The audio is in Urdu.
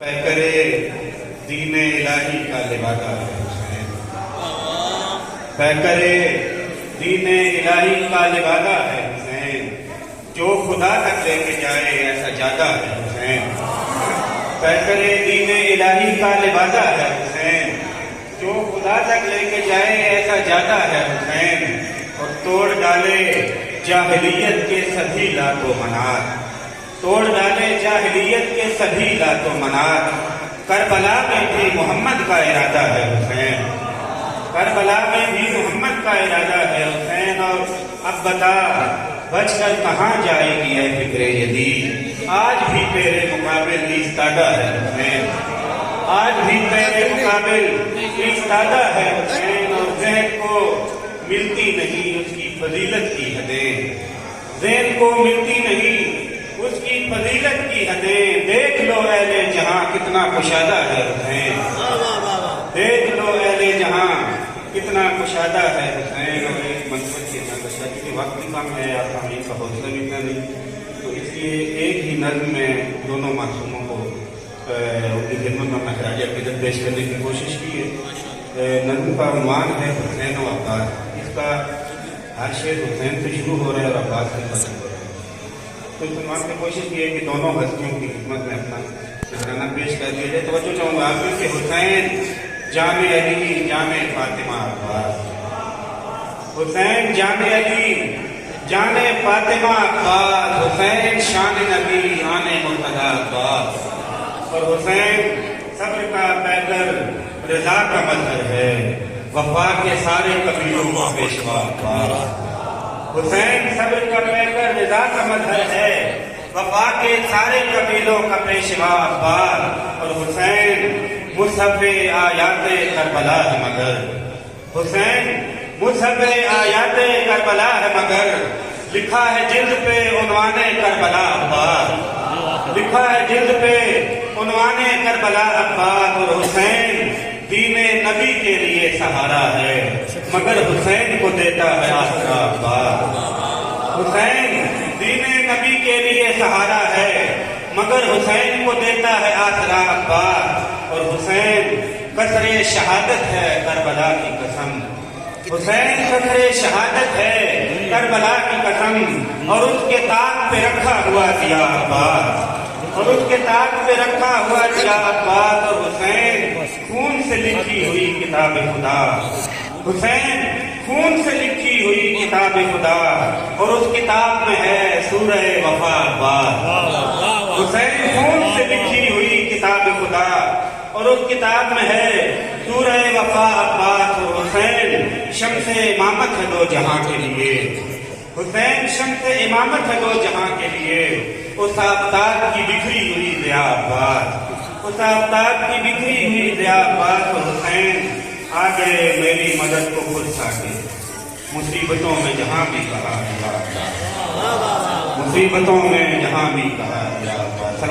کرے دین الہی کا لبادہ ہے حسین، کرے دین الہی کا لبادہ ہے حسین، جو خدا تک لے کے جائے ایسا جادہ ہے حسین، کرے دین الہی کا لبادہ ہے حسین، جو خدا تک لے کے جائے ایسا جادہ ہے حسین، اور توڑ ڈالے جاہلیت کے سبھی لات و منات، توڑ ڈالے جاہلیت کے سبھی لات و منات، کربلا میں بھی محمد کا ارادہ ہے حسین، کربلا میں بھی محمد کا ارادہ ہے حسین، اور اب بتا بچ کر کہاں جائے گی اے فکر یزید، آج بھی تیرے مقابل ایستادہ ہے حسین، آج بھی تیرے مقابل ایستادہ ہے حسین، اور ذہن کو ملتی نہیں اس کی فضیلت کی حدیں، ذہن کو ملتی نہیں اس کی فضیلت کی حدیں، دیکھ لو اہل جہاں کتنا کشادہ ہے حسین، دیکھ لو اہل جہاں کتنا کشادہ ہے حسین، اور ایک منصب کے اندر کیونکہ وقت بھی کم ہے اور تعلیم کا حوصلہ بھی اتنا نہیں، تو اس لیے ایک ہی نظم میں دونوں معصوموں کو ان کی خدمت میں اپنا خراج عقیدت پیش کرنے کی کوشش کی ہے۔ نظم کا عنوان ہے حسین و عباس، اس کا ہر شعر حسین سے شروع ہو رہا ہے اور عباس سے ختم ہو رہا ہے، تو اس نے کوشش کی ہے کہ دونوں ہستیوں کی خدمت میں اپنا شکرانہ پیش کر دیا جائے۔ توجہ چاہوں گا آپ کہ حسین جام علی جام فاطمہ عباس، حسین جام علی جان فاطمہ عباس، حسین شان نبی آن مرتضیٰ عباس، اور حسین صبر کا پیکر رضا کا مظہر ہے، وفا کے سارے قبیلوں کا پیشوا عباس، حسین صبر کا پیکر رضا کا مظہر ہے، وفا کے سارے قبیلوں کا پیشوا عباس، اور حسین مصحف آیات کربلا ہے مگر، حسین مصحف آیات کربلا ہے مگر، لکھا ہے جلد پہ عنوان کربلا عباس، لکھا ہے جلد پہ عنوان کربلا عباس، اور حسین دین نبی کے لیے سہارا ہے مگر حسین کو دیتا ہے آسرا عباس، حسین دین نبی کے لیے سہارا ہے مگر حسین کو دیتا ہے آسرا عباس، اور حسین قصر شہادت ہے کربلا کی قسم، حسین قصر شہادت ہے کربلا کی قسم، اور اس کے تاج پہ رکھا ہوا دیا عباس، اور اس کے تاج پہ رکھا ہوا دیا عباس، اور حسین خون سے لکھی ہوئی کتاب خدا، حسین خون سے لکھی ہوئی کتاب خدا، اور اس کتاب میں ہے سورہ وفا عباس، حسین خون سے لکھی ہوئی کتاب خدا، اور اس کتاب میں ہے سورہ وفا عباس، اور حسین شمس امامت ہے دو جہاں کے لیے، حسین شمس امامت ہے دو جہاں کے لیے، اس آفتاب کی بکھری ہوئی ضیاء عباس، اس آفتاب کی بکھری ہوئی ضیاء عباس، اور حسین آگے میری مدد کو خود ساکے، مصیبتوں میں جہاں بھی کہا یا اللہ، مصیبتوں میں جہاں بھی کہا یا اللہ۔